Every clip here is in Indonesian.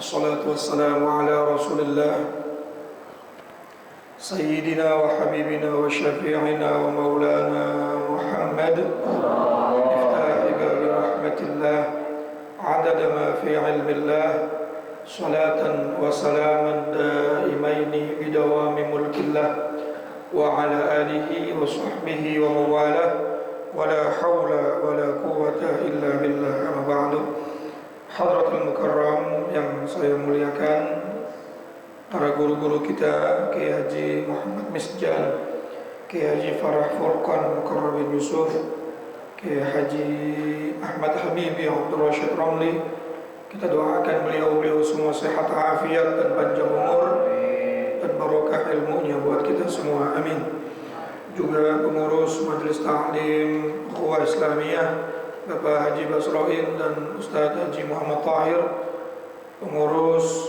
والصلاة والسلام على رسول الله سيدنا وحبيبنا وشفيعنا ومولانا محمد مفتاح باب رحمة الله عدد ما في علم الله صلاة وسلاما دائمين بدوام ملك الله وعلى آله وصحبه ومن والاه ولا حول ولا قوة إلا بالله. أما بعد. Hadratul Mukarram yang saya muliakan, para guru-guru kita, Kiai Haji Muhammad Misjan, Kiai Haji Farah Furqan Mukarram bin Yusuf, Kiai Haji Ahmad Habibi Abdul Rashid Ramli, kita doakan beliau semua sehat afiat dan panjang umur dan barokah ilmunya buat kita semua, amin. Juga pengurus Majelis Ta'lim Ukhuwah Islamiyah Bapak Haji Basroin dan Ustaz Haji Muhammad Tahir, pengurus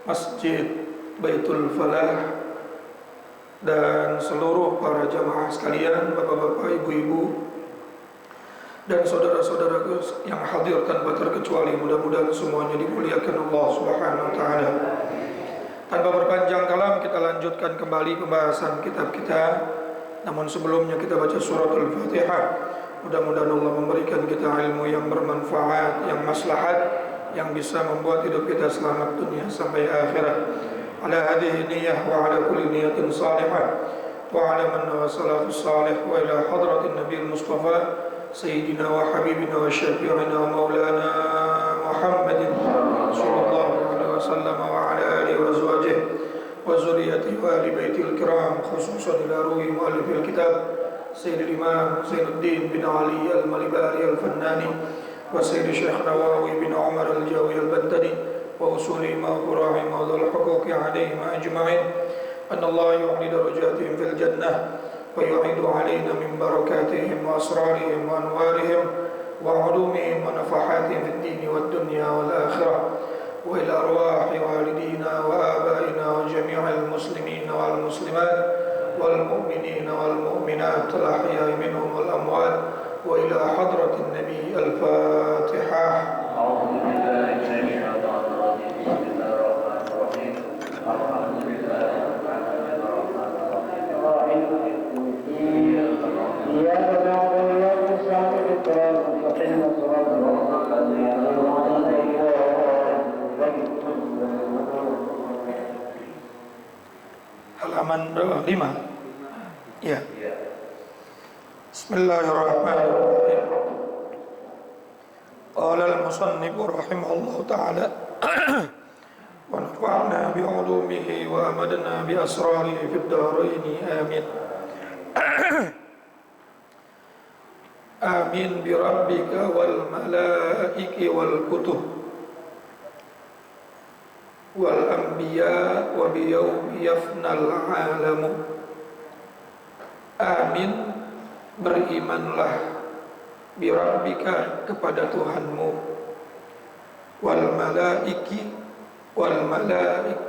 Masjid Baitul Falah, dan seluruh para jamaah sekalian, bapak-bapak, ibu-ibu, dan saudara-saudara yang hadir tanpa terkecuali, mudah-mudahan semuanya dimuliakan Allah Subhanahu wa taala. Tanpa berpanjang kalam, kita lanjutkan kembali pembahasan kitab kita. Namun sebelumnya kita baca suratul Fatihah. Mudah-mudahan Allah memberikan kita ilmu yang bermanfaat, yang maslahat, yang bisa membuat hidup kita selamat dunia sampai akhirat. Ala hadhihi niyyah wa ala kulli niyatin salihah wa ala man wasalafus salih wa ila hadratin nabiyil mustafa sayyidina wa habibina wa syafi'ina wa maulana Muhammadin sallallahu alaihi wasallam wa ala alihi wa azwajihi wa zurriyyatihi wa ahli baitil kiram, khususan ila ruhi muallifil kitab Sayyid Imam Zainuddin bin Ali Al-Malibari Al-Fannani wa Sayyid Syekh Nawawi bin Umar Al-Jawi Al-Bantani wa usuli ma qura'i mawdhal huquqi alaihim ajma'in anna Allah yu'li darajatihim fil jannah wa yu'idu alaina min barakatihim wa asrarihim wa anwarihim wa ulumihim wa nafahatihim fid dini wad dunya wal akhirah wa ila arwahi walidina wa abaina wa jami'al muslimin wal muslimat والمؤمنين والمؤمنات الأحياء منهم والأموات وإلى حضرة النبي. الفاتحة. أعوذ بالله من الشيطان الرجيم. بسم الله الرحمن الرحيم. الحمد لله رب العالمين الرحمن الرحيم. إياك نعبد وإياك نستعين اهدنا الصراط المستقيم halaman 5. Ya. Bismillahirrahmanirrahim. Qala al-musannif rahimahullahu ta'ala wa nafa'na bi 'ulumihi wa amadna bi asrarihi fid dharain amin. Amin bi rabbika wal malaiki wal kutub wal anbiya wa bi yawmi yafnal alamu. Amin, berimanlah, bi rabbika, kepada Tuhanmu, wal malaiki, wal malaik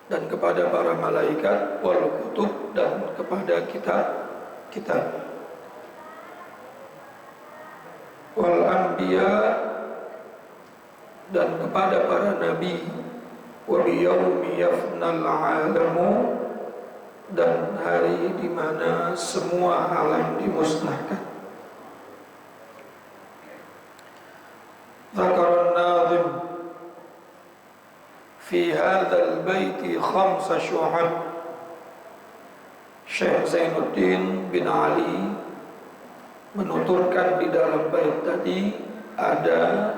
dan kepada para malaikat, wal kutub, dan kepada kitab, wal anbiya, dan kepada para nabi, wa bi yaumi yafnal alamu, dan hari di mana semua alam dimusnahkan. Dzakara an-nazim fi hadzal baiti khamsa syu'ab. Syekh Zainuddin bin Ali menuturkan di dalam bait tadi ada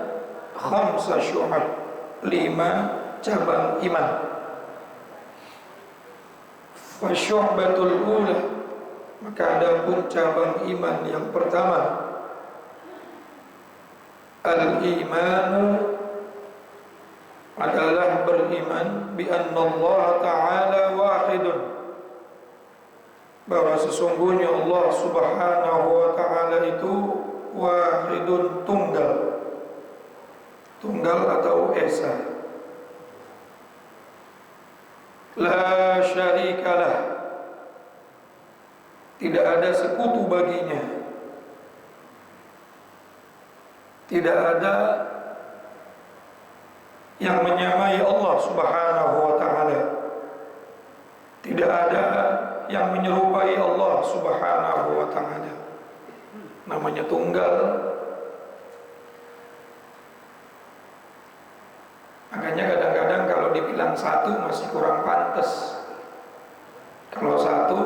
khamsa syu'ab, 5 cabang iman. Fasyu'batul ula, maka ada pun cabang iman yang pertama, al-imanu, adalah beriman bi anna Allah ta'ala wahidun, bahwa sesungguhnya Allah Subhanahu wa ta'ala itu wahidun, tunggal atau esa. La syarikalah, tidak ada sekutu baginya, tidak ada yang menyamai Allah Subhanahu wa ta'ala. Tidak ada yang menyerupai Allah Subhanahu wa ta'ala. Namanya tunggal. Makanya kadang-kadang kalau dibilang satu masih kurang pantas. Kalau satu,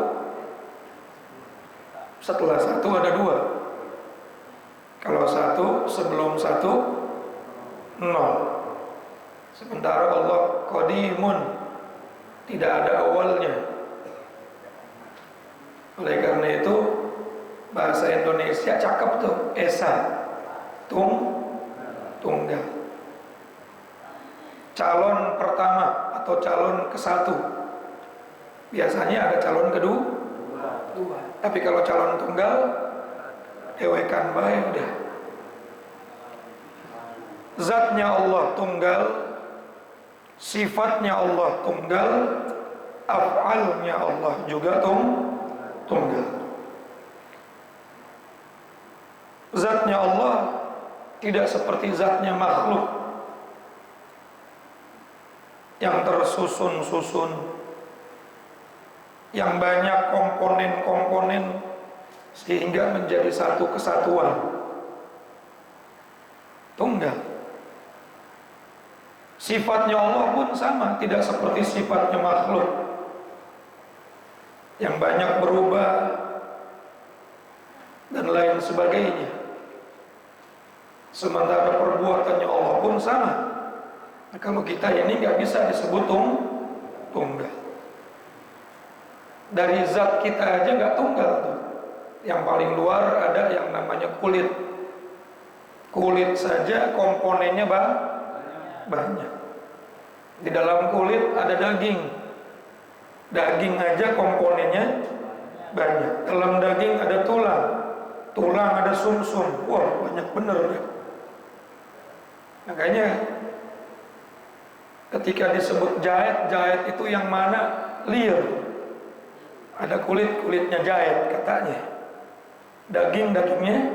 setelah satu ada dua. Kalau satu, sebelum satu, nol. Sementara Allah qadimun, tidak ada awalnya. Oleh karena itu bahasa Indonesia cakep tuh, esa, tunggal. Calon pertama atau calon ke-1 biasanya ada calon kedua. Tapi kalau calon tunggal, dewekan bae udah. Zatnya Allah tunggal, sifatnya Allah tunggal, af'alnya Allah juga tunggal. Zatnya Allah tidak seperti zatnya makhluk yang tersusun-susun, yang banyak komponen-komponen sehingga menjadi satu kesatuan. Tunggal. Sifatnya Allah pun sama, tidak seperti sifatnya makhluk yang banyak berubah dan lain sebagainya. Sementara perbuatannya Allah pun sama. Nah, kalau kita ini nggak bisa disebut tunggal. Dari zat kita aja nggak tunggal tuh. Yang paling luar ada yang namanya kulit. Kulit saja komponennya banyak. Di dalam kulit ada daging. Daging aja komponennya banyak. Dalam daging ada tulang. Tulang ada sumsum. Wah, banyak bener ya. Makanya ketika disebut jahit itu yang mana? Liar. Ada kulitnya jahit katanya. Dagingnya jahit.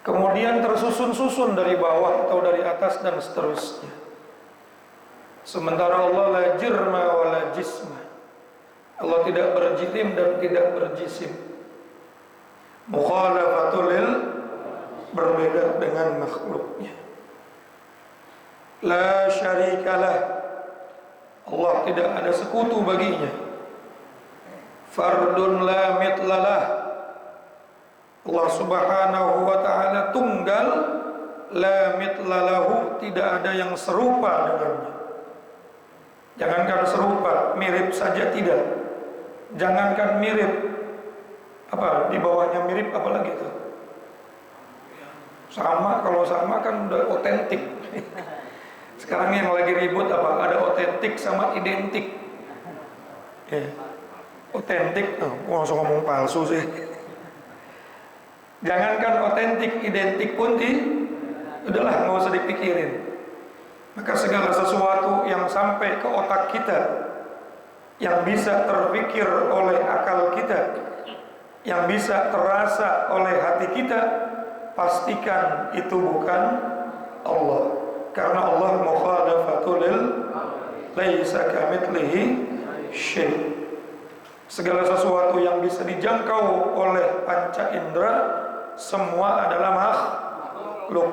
Kemudian tersusun-susun dari bawah atau dari atas dan seterusnya. Sementara Allah la jirma wa la jisma. Allah tidak berjisim dan tidak berjisim. Mukhalafatul lil, berbeda dengan makhluknya. La syarikalah, Allah tidak ada sekutu baginya. Fardun la mitlalah, Allah Subhanahu wa ta'ala tunggal, la mitlalahu, tidak ada yang serupa dengannya. Jangankan serupa, mirip saja tidak. Jangankan mirip, apa di bawahnya mirip apalagi itu? Sama, kalau sama kan udah otentik. Sekarang yang lagi ribut apa? Ada otentik sama identik. Otentik, langsung ngomong palsu sih. Jangankan otentik, identik pun udahlah nggak usah dipikirin. Maka segala sesuatu yang sampai ke otak kita, yang bisa terpikir oleh akal kita, yang bisa terasa oleh hati kita, pastikan itu bukan Allah. Karena Allah mukhalafatul lil, laisa kamitslihi syai'. Segala sesuatu yang bisa dijangkau oleh panca indera semua adalah makhluk.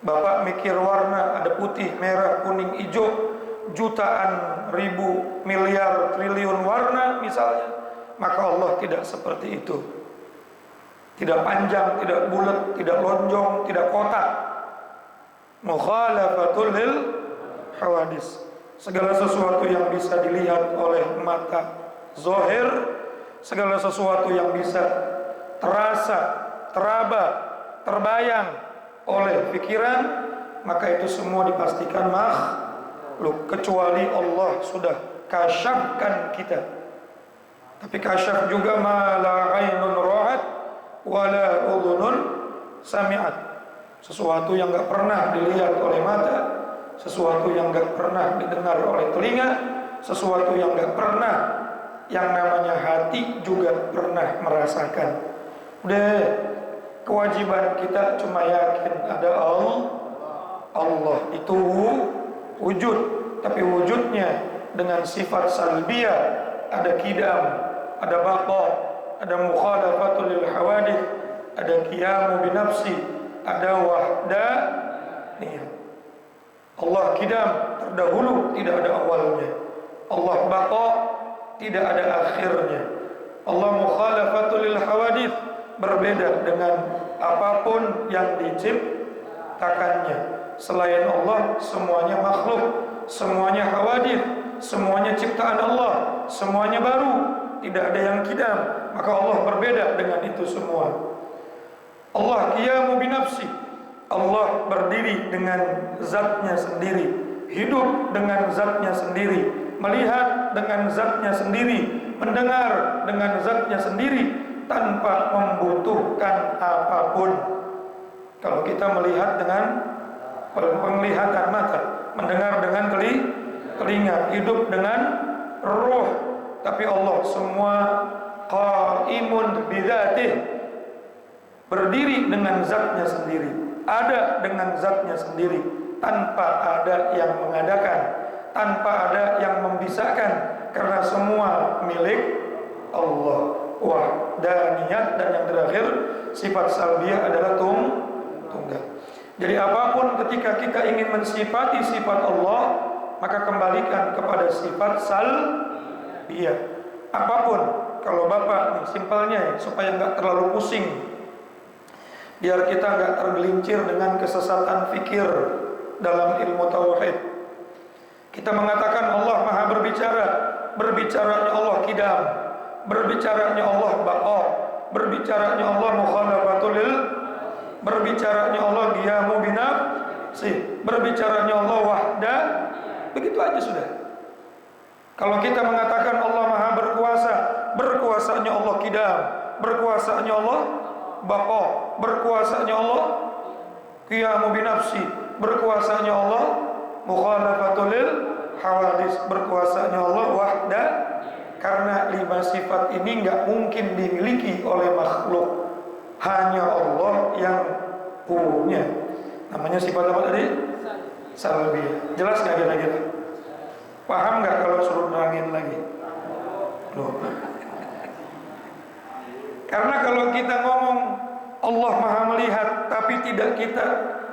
Bapak mikir warna, ada putih, merah, kuning, hijau, jutaan, ribu, miliar, triliun warna misalnya, maka Allah tidak seperti itu. Tidak panjang, tidak bulat, tidak lonjong, tidak kotak. Mukhalafatul lil hawadis. Segala sesuatu yang bisa dilihat oleh mata zahir, segala sesuatu yang bisa terasa, teraba, terbayang oleh pikiran, maka itu semua dipastikan makhluk, kecuali Allah sudah kasyafkan kita. Tapi kasyaf juga ma la ainun ra'at wa la udhunun sami'at. Sesuatu yang gak pernah dilihat oleh mata, sesuatu yang gak pernah didengar oleh telinga, sesuatu yang gak pernah, yang namanya hati juga pernah merasakan. Udah, kewajiban kita cuma yakin ada Allah, Allah itu wujud, tapi wujudnya dengan sifat salbiyah. Ada qidam, ada baqa, ada mukhalafatul lil hawadith, ada qiyamu binafsi, ada wahdaniyah. Allah qidam, terdahulu, tidak ada awalnya. Allah baqa, tidak ada akhirnya. Allah mukhalafatul lil hawadith, berbeda dengan apapun yang diciptakannya. Selain Allah semuanya makhluk, semuanya hawadith, semuanya ciptaan Allah, semuanya baru, tidak ada yang qidam. Maka Allah berbeda dengan itu semua. Allah qiyamu binafsi, Allah berdiri dengan zatnya sendiri, hidup dengan zatnya sendiri, melihat dengan zatnya sendiri, mendengar dengan zatnya sendiri, tanpa membutuhkan apapun. Kalau kita melihat dengan penglihatan mata, mendengar dengan telinga, hidup dengan roh, tapi Allah semua qaimun bidzatih, berdiri dengan zatnya sendiri, ada dengan zatnya sendiri, tanpa ada yang mengadakan, tanpa ada yang membisahkan, karena semua milik Allah. Wahdaniyat, dan yang terakhir sifat salbiyah adalah tunggal. Jadi apapun ketika kita ingin mensifati sifat Allah, maka kembalikan kepada sifat salbiyah. Apapun, kalau Bapak nih simpelnya ya, supaya nggak terlalu pusing, biar kita nggak tergelincir dengan kesesatan fikir dalam ilmu tauhid. Kita mengatakan Allah Maha berbicara, berbicaranya Allah qidam, berbicaranya Allah baqa, berbicaranya Allah mukhalafatul lil, berbicaranya Allah qiyamu binafsi, berbicaranya Allah wahda. Begitu aja sudah. Kalau kita mengatakan Allah Maha berkuasa, berkuasanya Allah qidam, berkuasanya Allah baqa, berkuasanya Allah qiyamu binafsi, berkuasanya Allah mukhalafatul lil hawadis, berkuasanya Allah wahda. Karena 5 sifat ini nggak mungkin dimiliki oleh makhluk, hanya Allah yang punya. Namanya sifat apa tadi? Salbiyah. Jelas nggak kira-kira? Paham nggak kalau suruh nerangin lagi? Loh. Karena kalau kita ngomong Allah Maha melihat, tapi tidak kita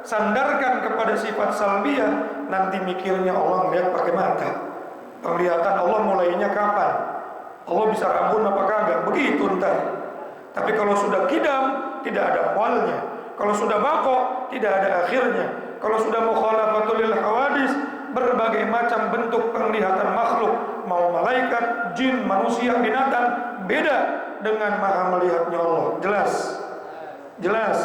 sandarkan kepada sifat salbiyah, nanti mikirnya Allah melihat pakai mata. Penglihatan Allah mulainya kapan? Allah bisa rabun apa kagak? Begitu entar. Tapi kalau sudah qidam, tidak ada awalnya. Kalau sudah baqa, tidak ada akhirnya. Kalau sudah mukhalafatul lil hawadis, berbagai macam bentuk penglihatan makhluk, mau malaikat, jin, manusia, binatang, beda dengan Maha melihatnya Allah. Jelas? Jelas.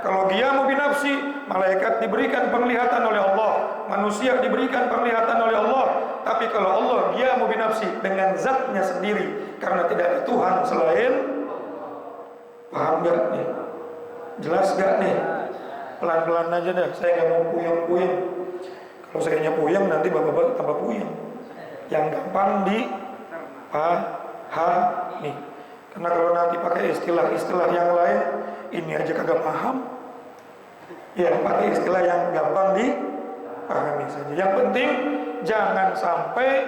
Kalau qiyamu binafsi, malaikat diberikan penglihatan oleh Allah, manusia diberikan penglihatan oleh Allah. Tapi kalau Allah qiyamu binafsi, dengan zatnya sendiri, karena tidak ada Tuhan selain. Paham gak nih? Jelas gak nih? Pelan-pelan aja dah, saya gak mau puyeng-puyeng. Kalau saya puyeng, nanti bapak-bapak tambah puyeng. Yang gampang dipahami. Karena kalau nanti pakai istilah-istilah yang lain, ini aja kagak paham, ya pakai istilah yang gampang dipahami saja. Yang penting jangan sampai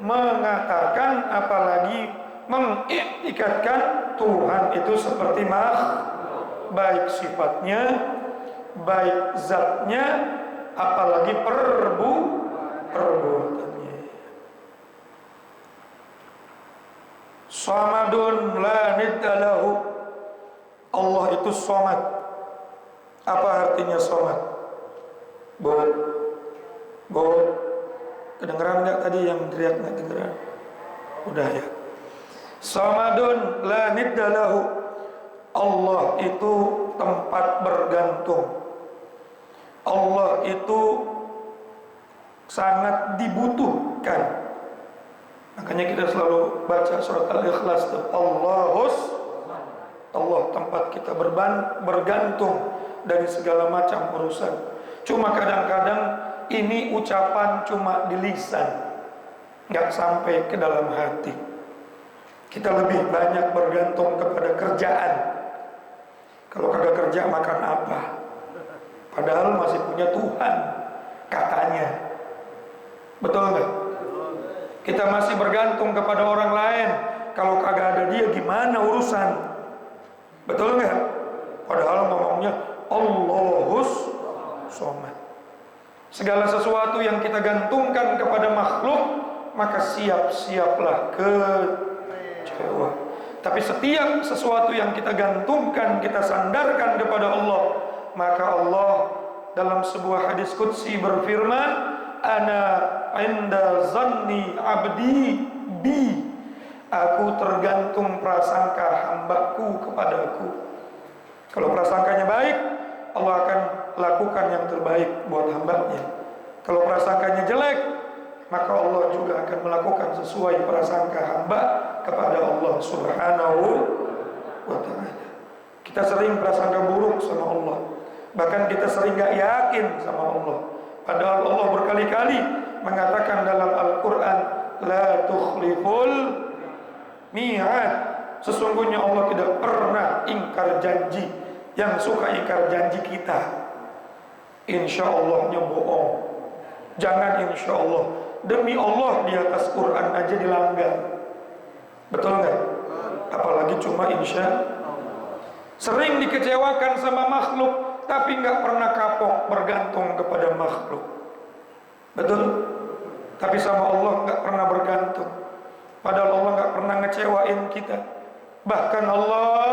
mengatakan, apalagi mengikatkan Tuhan itu seperti makhluk, baik sifatnya, baik zatnya, apalagi perbuatannya. Samadun la nidda lahu, Allah itu somad. Apa artinya somad? Bu, kedengeran nggak tadi yang teriak? Nggak kedengeran? Udah ya. Samadun la nidda lahu, Allah itu tempat bergantung. Allah itu sangat dibutuhkan. Makanya kita selalu baca surat Al-Ikhlas tuh, Allah tempat kita bergantung dari segala macam urusan. Cuma kadang-kadang ini ucapan cuma di lisan, nggak sampai ke dalam hati. Kita lebih banyak bergantung kepada kerjaan. Kalau kagak kerja makan apa? Padahal masih punya Tuhan, katanya. Betul nggak? Kita masih bergantung kepada orang lain. Kalau kagak ada dia gimana urusan? Betul nggak? Padahal ngomongnya Allahus Somad. Segala sesuatu yang kita gantungkan kepada makhluk, maka siap-siaplah kecewa. Tapi setiap sesuatu yang kita gantungkan, kita sandarkan kepada Allah, maka Allah dalam sebuah hadis qudsi berfirman, ana inda zanni abdi bi, aku tergantung prasangka hambaku kepadaku. Kalau prasangkanya baik, Allah akan lakukan yang terbaik buat hambanya. Kalau prasangkanya jelek, maka Allah juga akan melakukan sesuai prasangka hamba kepada Allah Subhanahu wa ta'ala. Kita sering prasangka buruk sama Allah, bahkan kita sering gak yakin sama Allah. Padahal Allah berkali-kali mengatakan dalam Al-Quran, la tukhliful mi'ad, sesungguhnya Allah tidak pernah ingkar janji. Yang suka ingkar janji kita, insya Allahnya bohong. Jangan insya Allah, demi Allah di atas Quran aja dilanggar. Betul nggak? Apalagi cuma insya. Sering dikecewakan sama makhluk, tapi nggak pernah kapok bergantung kepada makhluk. Betul? Tapi sama Allah nggak pernah bergantung. Padahal Allah nggak pernah ngecewain kita. Bahkan Allah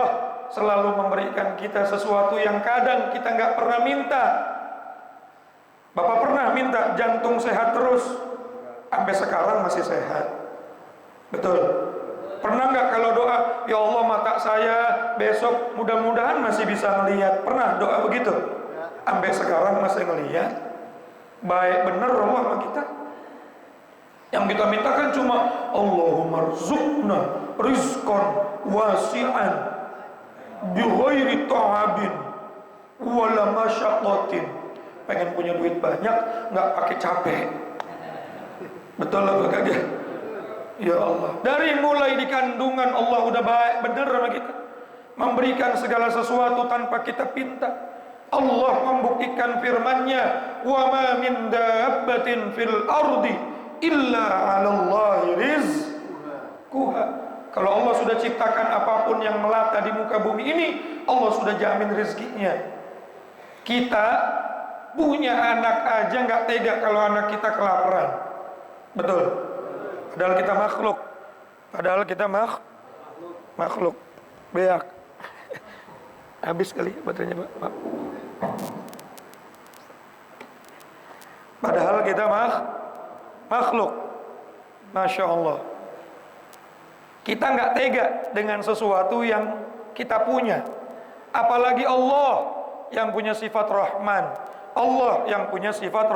selalu memberikan kita sesuatu yang kadang kita nggak pernah minta. Bapak pernah minta jantung sehat terus, sampai sekarang masih sehat. Betul? Pernah nggak kalau doa, ya Allah mata saya besok mudah-mudahan masih bisa ngelihat? Pernah doa begitu? Sampai sekarang masih ngelihat. Baik bener Allah sama kita. Yang kita mintakan cuma Allahumma rzuqna rizqan wasi'an bi ghairi ta'abin wala masyaqqatin. Pengen punya duit banyak, nggak pakai capek. Betul apa kagak? Ya Allah, dari mulai di kandungan Allah udah baik bener sama kita, memberikan segala sesuatu tanpa kita pinta. Allah membuktikan firman-Nya, wa ma min dabbatin fil ardi illa 'alallahi rizquha. Kalau Allah sudah ciptakan apapun yang melata di muka bumi ini, Allah sudah jamin rezekinya. Kita punya anak aja nggak tega kalau anak kita kelaparan. Betul? Padahal kita makhluk. Padahal kita makhluk. Beak. Habis kali baterainya, Pak. Padahal kita makhluk. Masya Allah. Kita nggak tega dengan sesuatu yang kita punya. Apalagi Allah yang punya sifat Rahman, Allah yang punya sifat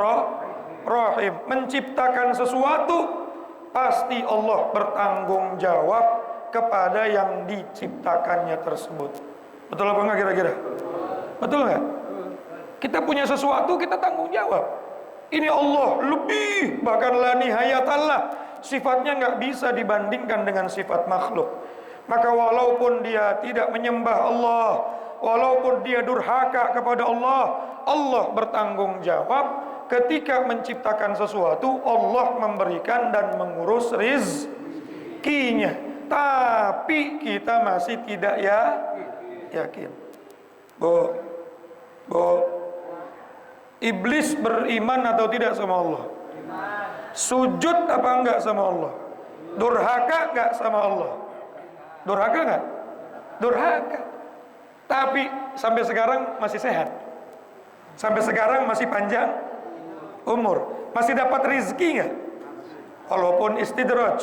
Rahim, menciptakan sesuatu, pasti Allah bertanggung jawab kepada yang diciptakannya tersebut. Betul apa enggak kira-kira? Betul nggak? Kita punya sesuatu, kita tanggung jawab. Ini Allah lebih, bahkan la nihayatallah, sifatnya nggak bisa dibandingkan dengan sifat makhluk. Maka walaupun dia tidak menyembah Allah, walaupun dia durhaka kepada Allah, Allah bertanggung jawab. Ketika menciptakan sesuatu, Allah memberikan dan mengurus rizkinya. Tapi kita masih tidak yakin. Bu, iblis beriman atau tidak sama Allah? Sujud apa enggak sama Allah? Durhaka enggak sama Allah? Durhaka enggak? Durhaka. Tapi sampai sekarang masih sehat. Sampai sekarang masih panjang umur. Masih dapat rezeki enggak? Walaupun istidraj.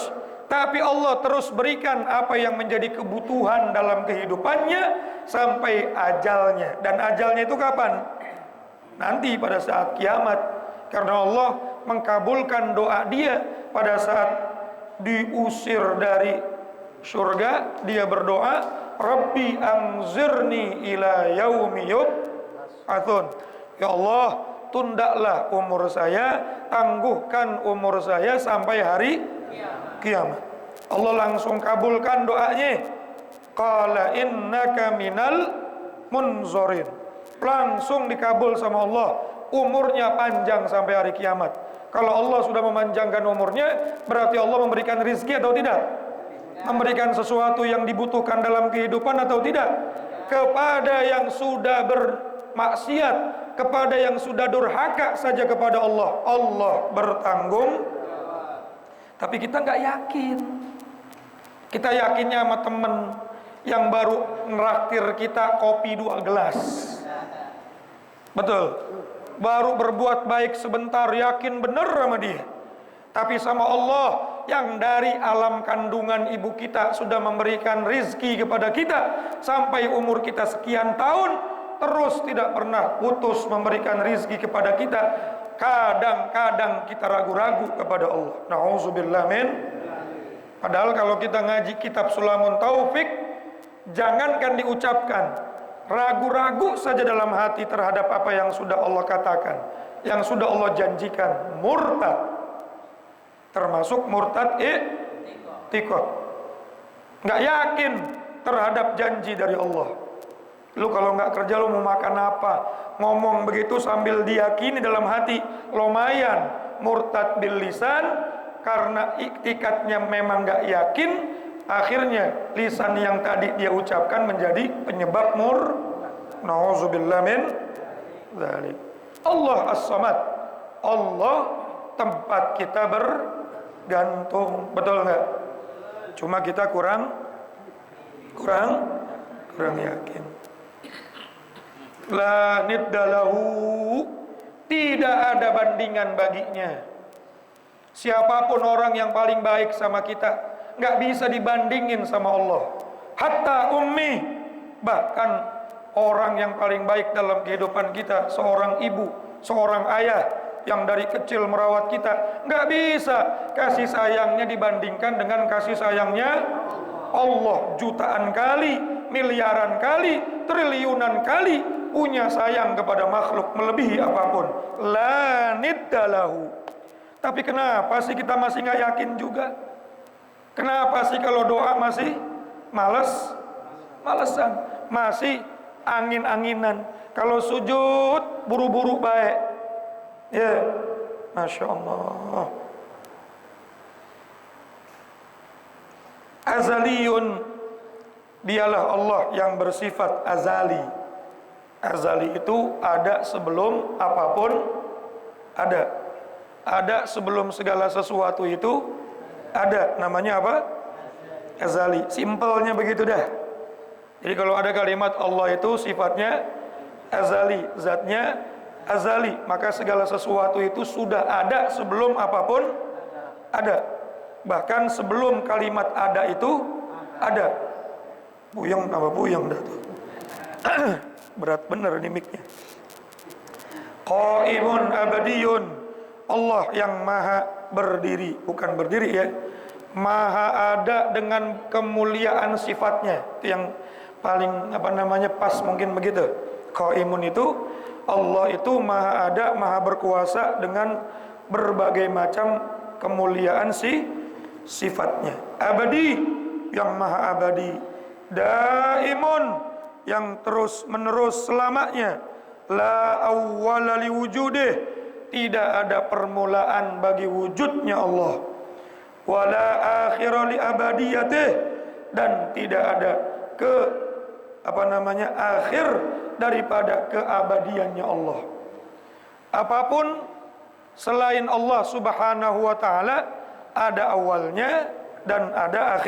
Tapi Allah terus berikan apa yang menjadi kebutuhan dalam kehidupannya sampai ajalnya. Dan ajalnya itu kapan? Nanti pada saat kiamat. Karena Allah mengkabulkan doa dia pada saat diusir dari surga. Dia berdoa, Rabbi anzirni ila yaumi yub'atsun. Ya Allah, tundalah umur saya, tangguhkan umur saya sampai hari kiamat. Allah langsung kabulkan doanya. Qala innaka minal munzorin. langsung dikabul sama Allah. Umurnya panjang sampai hari kiamat. Kalau Allah sudah memanjangkan umurnya, berarti Allah memberikan rizki atau tidak? Memberikan sesuatu yang dibutuhkan dalam kehidupan atau tidak? Kepada yang sudah bermaksiat, kepada yang sudah durhaka saja kepada Allah, Allah bertanggung. Tapi kita nggak yakin. Kita yakinnya sama temen yang baru ngeraktir kita kopi 2 gelas. Betul. Baru berbuat baik sebentar, yakin bener sama dia. Tapi sama Allah yang dari alam kandungan ibu kita sudah memberikan rizki kepada kita sampai umur kita sekian tahun, terus tidak pernah putus memberikan rizki kepada kita. Kadang-kadang kita ragu-ragu kepada Allah. Na'udzubillah min. Padahal kalau kita ngaji kitab Sulamun Taufik, jangankan diucapkan, ragu-ragu saja dalam hati terhadap apa yang sudah Allah katakan, yang sudah Allah janjikan, murtad. Termasuk murtad i'tiqad. Nggak yakin terhadap janji dari Allah. Lu kalau nggak kerja lu mau makan apa? Ngomong begitu sambil diyakini dalam hati, lumayan murtad bil lisan, karena iktikadnya memang nggak yakin. Akhirnya lisan yang tadi dia ucapkan menjadi penyebab Nauzubillah min dzalik. Allah As-Samad. Allah tempat kita bergantung. Betul nggak? Cuma kita kurang yakin. La niddalahu, tidak ada bandingan baginya. Siapapun orang yang paling baik sama kita, nggak bisa dibandingin sama Allah. Hatta ummi, bahkan orang yang paling baik dalam kehidupan kita, seorang ibu, seorang ayah yang dari kecil merawat kita, nggak bisa kasih sayangnya dibandingkan dengan kasih sayangnya Allah. Jutaan kali, miliaran kali, triliunan kali punya sayang kepada makhluk melebihi apapun. La niddalahu. Tapi kenapa sih kita masih nggak yakin juga? Kenapa sih kalau doa masih malesan, masih angin-anginan? Kalau sujud buru-buru baik. Ya, Masya Allah. Azaliyun, dialah Allah yang bersifat azali. Azali itu ada sebelum apapun ada. Ada sebelum segala sesuatu itu ada. Namanya apa? Azali. Simpelnya begitu dah. Jadi kalau ada kalimat Allah itu sifatnya azali, zatnya azali, maka segala sesuatu itu sudah ada sebelum apapun ada. Bahkan sebelum kalimat ada itu ada. Puyeng apa puyeng dah tuh. Berat bener nih mic-nya. Qaimun abadiyun, Allah yang maha berdiri, bukan berdiri ya, maha ada dengan kemuliaan sifatnya. Itu yang paling pas mungkin begitu. Qaimun itu Allah itu maha ada, maha berkuasa dengan berbagai macam kemuliaan sifatnya. Abadi, yang maha abadi. Daimun, yang terus menerus selamanya. La awwala li wujudih, tidak ada permulaan bagi wujudnya Allah. Wala akhira li abadiyatih, dan tidak ada akhir daripada keabadiannya Allah. Apapun selain Allah Subhanahu wa taala ada awalnya dan ada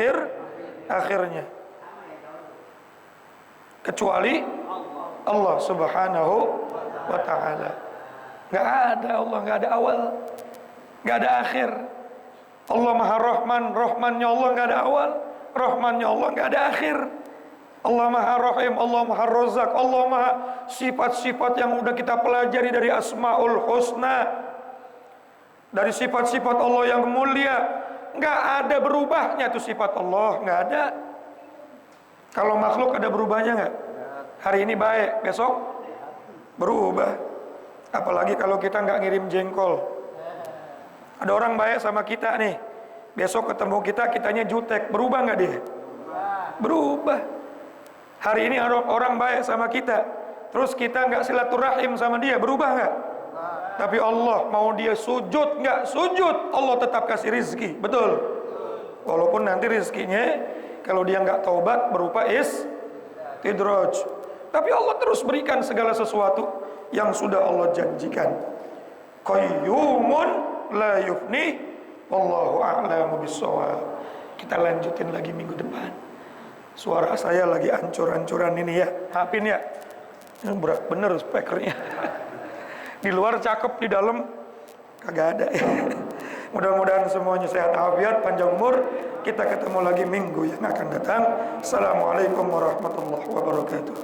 akhirnya. Kecuali Allah Subhanahu wa ta'ala. Nggak ada Allah, nggak ada awal, nggak ada akhir. Allah Maha Rahman, Rahmannya Allah nggak ada awal, Rahmannya Allah nggak ada akhir. Allah Maha Rahim, Allah Maha Razak, Allah Maha sifat-sifat yang udah kita pelajari dari Asmaul Husna, dari sifat-sifat Allah yang mulia. Nggak ada berubahnya tuh sifat Allah, nggak ada. Kalau makhluk ada berubahnya nggak? Hari ini baik, besok berubah. Apalagi kalau kita nggak ngirim jengkol. Ada orang baik sama kita nih, besok ketemu kita, kitanya jutek, berubah nggak dia? Berubah. Hari ini orang baik sama kita, terus kita nggak silaturahim sama dia, berubah nggak? Tapi Allah mau dia sujud nggak sujud, Allah tetap kasih rizki, betul? Walaupun nanti rizkinya kalau dia nggak taubat berupa istidraj, tapi Allah terus berikan segala sesuatu yang sudah Allah janjikan. Qayyumun la yufni, wallahu a'lamu bissawab. Kita lanjutin lagi minggu depan. Suara saya lagi ancur-ancuran ini ya, maafin ya. Ini berat bener speakernya. Di luar cakep, di dalam kagak ada ya. Mudah-mudahan semuanya sehat afiat, panjang umur. Kita ketemu lagi minggu yang akan datang. Assalamualaikum warahmatullahi wabarakatuh.